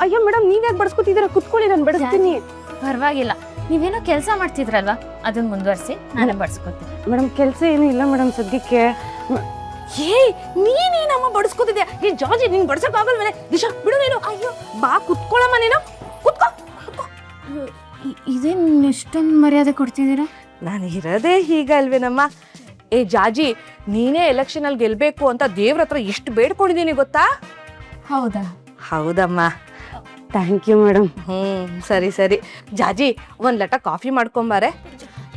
ಅಯ್ಯೋ ಮೇಡಮ್ ನೀವ್ಯಾಕೆ ಬಡಿಸ್ಕೊತಿದ್ದೀರಾ? ಕುತ್ಕೊಳ್ಳಿ, ನಾನು ಬಡಿಸ್ತೀನಿ. ಪರವಾಗಿಲ್ಲ, ನೀವೇನೋ ಕೆಲಸ ಮಾಡ್ತಿದ್ರಲ್ವಾ, ಅದನ್ನ ಮುಂದುವರಿಸಿ, ನಾನೇ ಬಡಿಸ್ಕೊತೀನಿ. ಮೇಡಮ್ ಕೆಲಸ ಏನೂ ಇಲ್ಲ ಮೇಡಮ್ ಸದ್ಯಕ್ಕೆ. ನೀನೇನಮ್ಮ ಬಡಿಸ್ಕೊತಿದ್ಯಾ? ಈ ಜಾರ್ಜಿ ನೀನು ಬಡ್ಸಕ್ಕಾಗಲ್ವೇನೆ? ದಿಶಾ ಬಿಡು ನೀನು. ಅಯ್ಯೋ ಬಾ ಕುತ್ಕೊಳ್ಳಮ್ಮ, ನೀನು ಕುತ್ಕೋ. ಇದೇನು ಎಷ್ಟೊಂದು ಮರ್ಯಾದೆ ಕೊಡ್ತಿದ್ದೀರಾ? ನಾನು ಇರೋದೇ ಹೀಗಲ್ವೇನಮ್ಮ. ಏ ಜಾಜಿ, ನೀನೇ ಎಲೆಕ್ಷನಲ್ಲಿ ಗೆಲ್ಲಬೇಕು ಅಂತ ದೇವ್ರ ಹತ್ರ ಎಷ್ಟು ಬೇಡ್ಕೊಂಡಿದ್ದೀನಿ ಗೊತ್ತಾ? ಹೌದಾ? ಹೌದಮ್ಮ. Thank you madam. ಸರಿ ಸರಿ ಜಾಜಿ, ಒಂದು ಲಟ ಕಾಫಿ ಮಾಡ್ಕೊಂಬಾರೆ.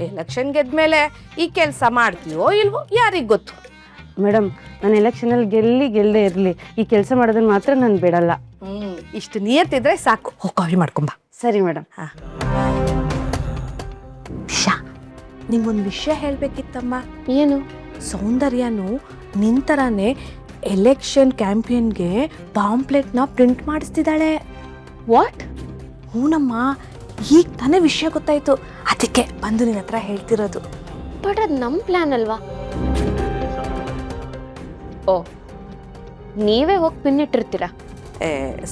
ಎಲೆಕ್ಷನ್ ಗೆದ್ಮೇಲೆ ಈ ಕೆಲಸ ಮಾಡ್ತೀಯೋ ಇಲ್ವೋ ಯಾರಿಗೆ ಗೊತ್ತು. ಮೇಡಮ್ ನಾನು ಎಲೆಕ್ಷನಲ್ಲಿ ಗೆಲ್ಲದೆ ಇರಲಿ, ಈ ಕೆಲಸ ಮಾಡೋದನ್ನ ಮಾತ್ರ ನಾನು ಬಿಡಲ್ಲ. ಇಷ್ಟು ನಿಯತ್ತಿದ್ರೆ ಸಾಕು. ಹೋಗಿ ಕಾಫಿ ಮಾಡ್ಕೊಂಬ. ಸರಿ ಮೇಡಮ್. ಹಾಂ ಶಾ, ನಿಮ್ಗೊಂದು ವಿಷಯ ಹೇಳಬೇಕಿತ್ತಮ್ಮ. ಏನು? ಸೌಂದರ್ಯನು ನಿಂತರಾನೆ ಎಲೆಕ್ಷನ್ ಕ್ಯಾಂಪೇನ್ಗೆ ಪಾಂಪ್ಲೆಟ್ನ ಪ್ರಿಂಟ್ ಮಾಡಿಸ್ತಿದ್ದಾಳೆ. ವಾಟ್? ಹೂನಮ್ಮ, ಈಗ ತಾನೇ ವಿಷಯ ಗೊತ್ತಾಯ್ತು, ಅದಕ್ಕೆ ಬಂದು ನಿನ್ನ ಹತ್ರ ಹೇಳ್ತಿರೋದು. ಬಟ್ ಅದು ನಮ್ಮ ಪ್ಲಾನ್ ಅಲ್ವಾ? ಓ, ನೀವೇ ಹೋಗಿ ಪಿನ್ ಇಟ್ಟಿರ್ತೀರಾ?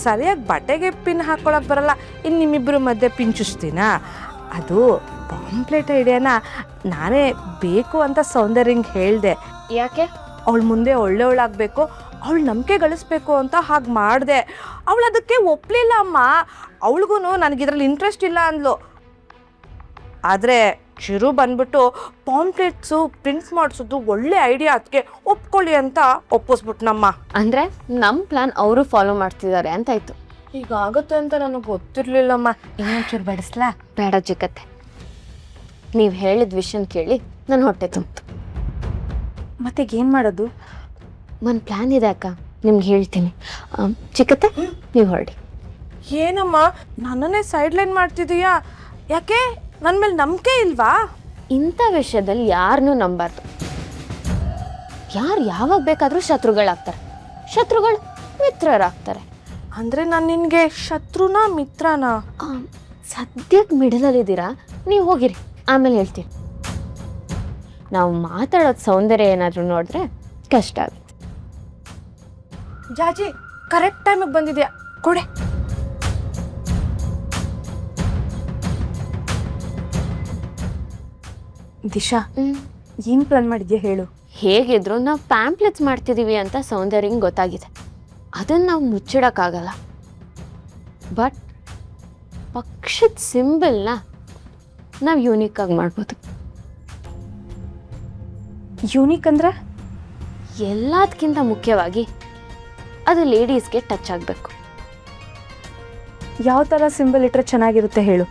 ಸರಿಯಾಗಿ ಬಟ್ಟೆಗೆ ಪಿನ್ ಹಾಕೊಳಕ್ ಬರಲ್ಲ, ಇನ್ನು ನಿಮ್ಮಿಬ್ಬರ ಮಧ್ಯೆ ಪಿನ್ ಚುಚ್ತೀನಾ? ಅದು ಪಾಂಪ್ಲೆಟ್ ಐಡಿಯಾನ ನಾನೇ ಬೇಕು ಅಂತ ಸೌಂದರ್ಯಂಗೆ ಹೇಳಿದೆ. ಯಾಕೆ? ಅವಳು ಮುಂದೆ ಒಳ್ಳೆಯವಳಾಗಬೇಕು, ಅವಳು ನಂಬಿಕೆ ಗಳಿಸ್ಬೇಕು ಅಂತ ಹಾಗೆ ಮಾಡಿದೆ. ಅವಳು ಅದಕ್ಕೆ ಒಪ್ಪಲಿಲ್ಲ ಅಮ್ಮ. ಅವಳಿಗೂ ನನಗಿದ್ರಲ್ಲಿ ಇಂಟ್ರೆಸ್ಟ್ ಇಲ್ಲ ಅಂದ್ಲು. ಆದರೆ ಚಿರು ಬಂದ್ಬಿಟ್ಟು ಪಾಂಪ್ಲೆಟ್ಸು ಪ್ರಿಂಟ್ ಮಾಡಿಸೋದು ಒಳ್ಳೆ ಐಡಿಯಾ, ಅದಕ್ಕೆ ಒಪ್ಕೊಳ್ಳಿ ಅಂತ ಒಪ್ಪಿಸ್ಬಿಟ್ನಮ್ಮ. ಅಂದರೆ ನಮ್ಮ ಪ್ಲಾನ್ ಅವರು ಫಾಲೋ ಮಾಡ್ತಿದ್ದಾರೆ ಅಂತಾಯ್ತು. ಹೀಗಾಗುತ್ತೆ ಅಂತ ನನಗೆ ಗೊತ್ತಿರಲಿಲ್ಲಮ್ಮ. ಇನ್ನೊಂಚೂರು ಬಡಿಸ್ಲಾ? ಬೇಡ ಚಿಕ್ಕತ್ತೆ, ನೀವು ಹೇಳಿದ ವಿಷಯನ ಕೇಳಿ ನನ್ನ ಹೊಟ್ಟೆ ತುಂಬಿತು. ಮತ್ತೆ ಏನು ಮಾಡೋದು? ಒಂದು ಪ್ಲ್ಯಾನ್ ಇದೆ ಅಕ್ಕ, ನಿಮ್ಗೆ ಹೇಳ್ತೀನಿ. ಚಿಕ್ಕತ್ತೆ ನೀವು ಹೊರಡಿ. ಏನಮ್ಮ ನನ್ನನ್ನೇ ಸೈಡ್ಲೈನ್ ಮಾಡ್ತಿದೀಯಾ? ಯಾಕೆ, ನನ್ನ ಮೇಲೆ ನಂಬಿಕೆ ಇಲ್ವಾ? ಇಂಥ ವಿಷಯದಲ್ಲಿ ಯಾರನ್ನೂ ನಂಬಾರ್ದು. ಯಾರು ಯಾವಾಗ ಬೇಕಾದರೂ ಶತ್ರುಗಳಾಗ್ತಾರೆ, ಶತ್ರುಗಳು ಮಿತ್ರರಾಗ್ತಾರೆ. ಅಂದರೆ ನಾನು ನಿನಗೆ ಶತ್ರುನಾ ಮಿತ್ರನಾ? ಸದ್ಯಕ್ಕೆ ಮಿಡಲಲ್ಲಿದ್ದೀರಾ, ನೀವು ಹೋಗಿರಿ, ಆಮೇಲೆ ಹೇಳ್ತೀನಿ. ನಾವು ಮಾತಾಡೋದು ಸೌಂದರ್ಯ ಏನಾದರೂ ನೋಡಿದ್ರೆ ಕಷ್ಟ ಆಗುತ್ತೆ. ಜಾಜಿ ಕರೆಕ್ಟ್ ಟೈಮಿಗೆ ಬಂದಿದ್ಯಾ, ಕೊಡೆ. ದಿಶಾ, ಏನು ಪ್ಲಾನ್ ಮಾಡಿದ್ಯಾ ಹೇಳು? ಹೇಗಿದ್ರು ನಾವು ಪ್ಯಾಂಪ್ಲೆಟ್ಸ್ ಮಾಡ್ತಿದ್ದೀವಿ ಅಂತ ಸೌಂದರ್ಯಂಗೆ ಗೊತ್ತಾಗಿದೆ. ಅದನ್ನು ನಾವು ಮುಚ್ಚಿಡೋಕ್ಕಾಗಲ್ಲ. ಬಟ್ ಪಕ್ಷದ ಸಿಂಬಲ್ನ ನಾವು ಯೂನಿಕ್ಕಾಗಿ ಮಾಡ್ಬೋದು. ಯೂನಿಕ್ ಅಂದ್ರೆ? ಎಲ್ಲದಕ್ಕಿಂತ ಮುಖ್ಯವಾಗಿ ಅದು ಲೇಡೀಸ್ಗೆ ಟಚ್ ಆಗಬೇಕು. ಯಾವ ಥರ ಸಿಂಬಲ್ ಇಟ್ಟರೆ ಚೆನ್ನಾಗಿರುತ್ತೆ ಹೇಳು?